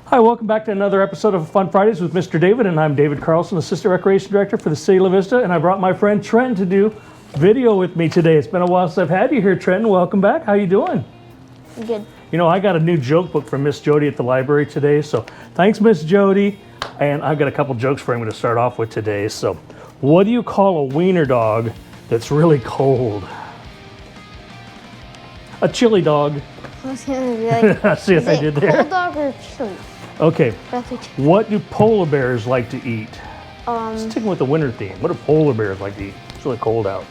Hi, welcome back to another episode of Fun Fridays with Mr. David, and I'm David Carlson, Assistant Recreation Director for the City of La Vista, and I brought my friend Trenton to do video with me today. It's been a while since I've had you here, Trenton. Welcome back. How you doing? Good. You know, I got a new joke book from Miss Jody at the library today, so thanks, Miss Jody. And I've got a couple jokes for him to start off with today. So, what do you call a wiener dog that's really cold? A chili dog. I was gonna be like, See what I did there? Cold dog or chili? Okay. Chili. What do polar bears like to eat? Um, Sticking with the winter theme. What do polar bears like to eat? It's really cold out.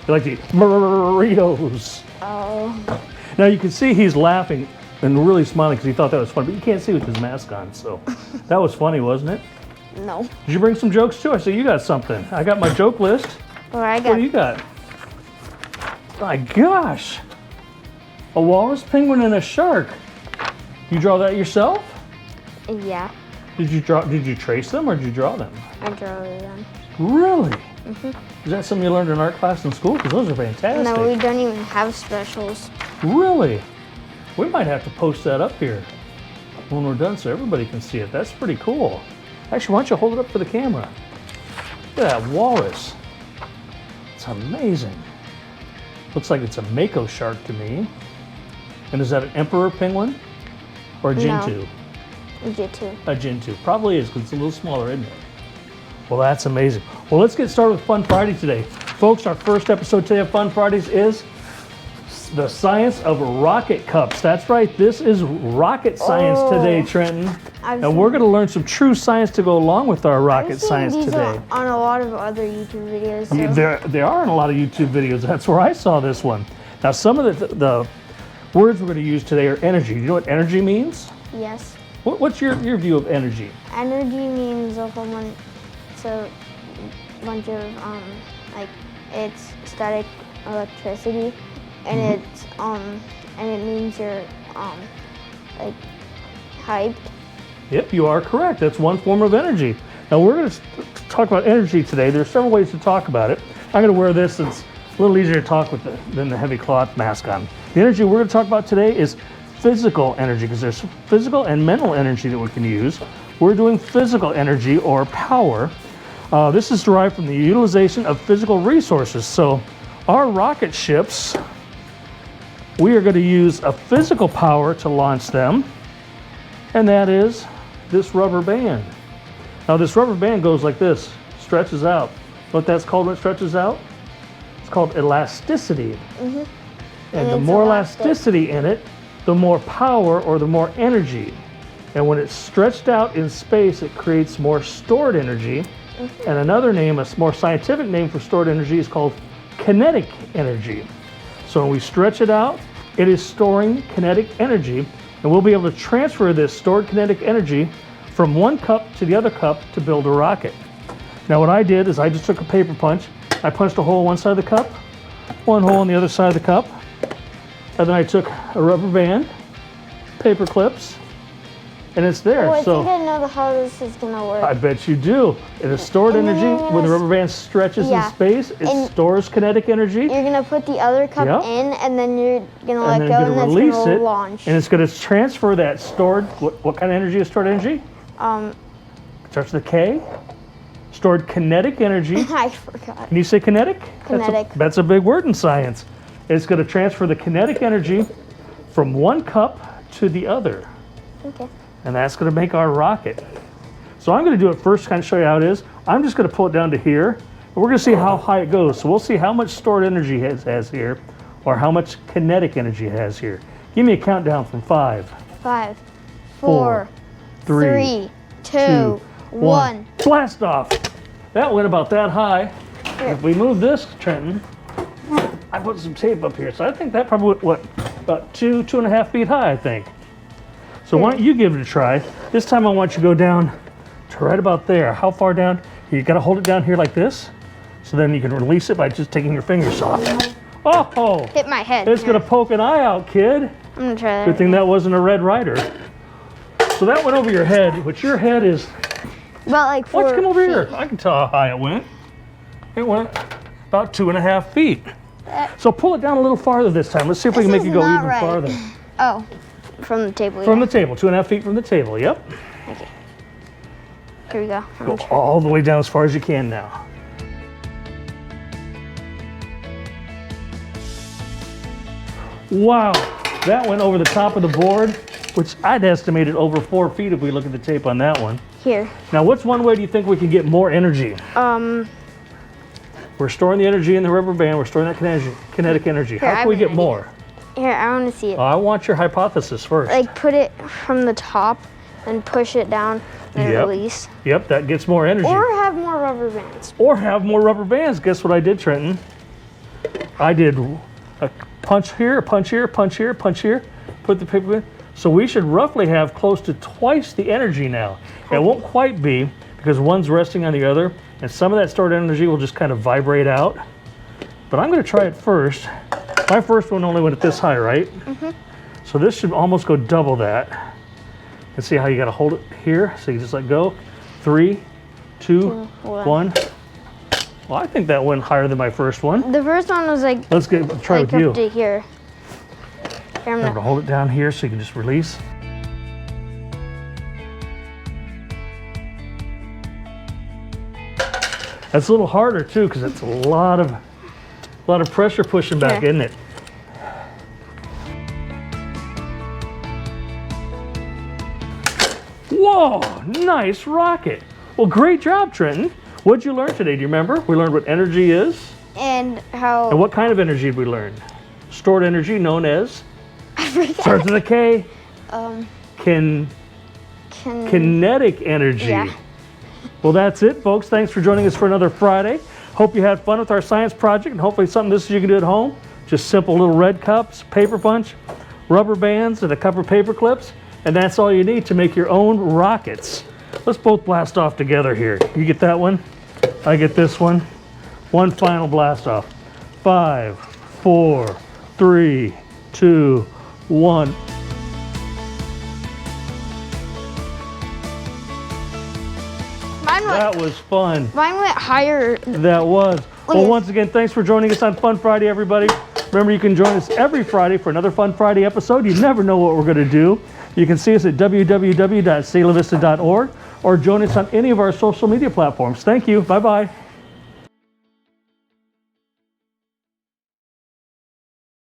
They like to eat burritos. oh, Now you can see he's laughing and really smiling because he thought that was funny, but you can't see with his mask on. So that was funny, wasn't it? no. Did you bring some jokes too? I see you got something. I got my joke list. Or I What got do you got? My gosh. A walrus, penguin, and a shark. You draw that yourself? yeah. Did you trace them or did you draw them? I drew them. Really? Is that something you learned in art class in school? Because those are fantastic. No, we don't even have specials. Really? We might have to post that up here when we're done so everybody can see it. That's pretty cool. Actually, why don't you hold it up for the camera? Look at that walrus. It's amazing. Looks like it's a mako shark to me. And is that an emperor penguin or a gentoo? No. J2. A gentoo. Probably is because it's a little smaller, isn't it? Well, that's amazing. Well, let's get started with Fun Friday today. Folks, our first episode today of Fun Fridays is the science of rocket cups. That's right, this is rocket science today, Trenton. And we're going to learn some true science to go along with our rocket science these today. on a lot of other YouTube videos. I mean, they are in a lot of YouTube videos. That's where I saw this one. Now, some of the words we're going to use today are energy. Do you know what energy means? Yes. What's your view of energy? Energy means a whole bunch. So, bunch of like it's static electricity, and it means you're like hyped. Yep, you are correct. That's one form of energy. Now we're going to talk about energy today. There's several ways to talk about it. I'm going to wear this. It's a little easier to talk with than the heavy cloth mask on. The energy we're going to talk about today is physical energy, because there's physical and mental energy that we can use. We're doing physical energy or power. This is derived from the utilization of physical resources. So our rocket ships, we are going to use a physical power to launch them, and that is this rubber band. Now this rubber band goes like this, stretches out. What that's called when it stretches out? It's called elasticity. And the more elasticity in it, the more power or the more energy. And when it's stretched out in space, it creates more stored energy. And another name, a more scientific name for stored energy, is called kinetic energy. So when we stretch it out, it is storing kinetic energy, and we'll be able to transfer this stored kinetic energy from one cup to the other cup to build a rocket. Now what I did is I just took a paper punch, I punched a hole on one side of the cup, one hole on the other side of the cup, and then I took a rubber band, paper clips, and it's there. Oh, I so think I know how this is gonna work. I bet you do. It is stored energy. When the rubber band stretches in space, it stores kinetic energy. You're gonna put the other cup in, and then you're gonna let go, and that's release gonna it, launch. and it's going to transfer that stored. What kind of energy is stored energy? Starts with a K. Stored kinetic energy. I forgot. Can you say kinetic? Kinetic. That's a big word in science. It's going to transfer the kinetic energy from one cup to the other. Okay. And that's going to make our rocket. So I'm going to do it first, kind of show you how it is. I'm just going to pull it down to here, and we're going to see how high it goes. So we'll see how much stored energy it has here, or how much kinetic energy it has here. Give me a countdown from 5. 5, 4, 3, 2, 1. Blast off. That went about that high. Here. If we move this, Trenton, I put some tape up here. So I think that probably went, about 2.5 feet high, I think. So why don't you give it a try? This time I want you to go down to right about there. How far down? You got to hold it down here like this. So then you can release it by just taking your fingers off. Oh! Hit my head. It's going to poke an eye out, kid. I'm going to try that. Good thing that wasn't a Red Ryder. So that went over your head, which your head is... About like 4 Why don't you come over feet. here? I can tell how high it went. It went about 2.5 feet. So pull it down a little farther this time. Let's see if we can make it go even farther. Oh. From the table. From the table, 2.5 feet from the table, yep. Okay. Here we go. Go all the way down as far as you can now. Wow, that went over the top of the board, which I'd estimate it over 4 feet if we look at the tape on that one. Here. Now, what's one way do you think we can get more energy? We're storing the energy in the rubber band. We're storing that kinetic energy. Here, how can we get more? Here, I want to see it. I want your hypothesis first. Like, put it from the top and push it down and release. Yep, that gets more energy. Or have more rubber bands. Or have more rubber bands. Guess what I did, Trenton? I did a punch here, a punch here, punch here, punch here. Put the paper in. So we should roughly have close to twice the energy now. It won't quite be because one's resting on the other, and some of that stored energy will just kind of vibrate out. But I'm going to try it first. My first one only went at this high, right? Mm-hmm. So this should almost go double that. And see how you got to hold it here. So you just let go. 3, 2, 1. Well, I think that went higher than my first one. The first one was like. Let's try like with you. Up to here. I'm going to hold it down here so you can just release. That's a little harder too because it's a lot of pressure pushing back, isn't it? Whoa, nice rocket. Well, great job, Trenton. What'd you learn today? Do you remember? We learned what energy is. And how. And what kind of energy did we learn? Stored energy known as? I forget. Starts with a K. Kinetic energy. Yeah. Well, that's it, folks. Thanks for joining us for another Friday. Hope you had fun with our science project, and hopefully something this you can do at home. Just simple little red cups, paper punch, rubber bands, and a couple of paper clips, and that's all you need to make your own rockets. Let's both blast off together here. You get that one, I get this one. One final blast off. 5, 4, 3, 2, 1. That was fun. Mine went higher. That was. Well, once again, thanks for joining us on Fun Friday, everybody. Remember, you can join us every Friday for another Fun Friday episode. You never know what we're going to do. You can see us at www.salavista.org or join us on any of our social media platforms. Thank you. Bye-bye.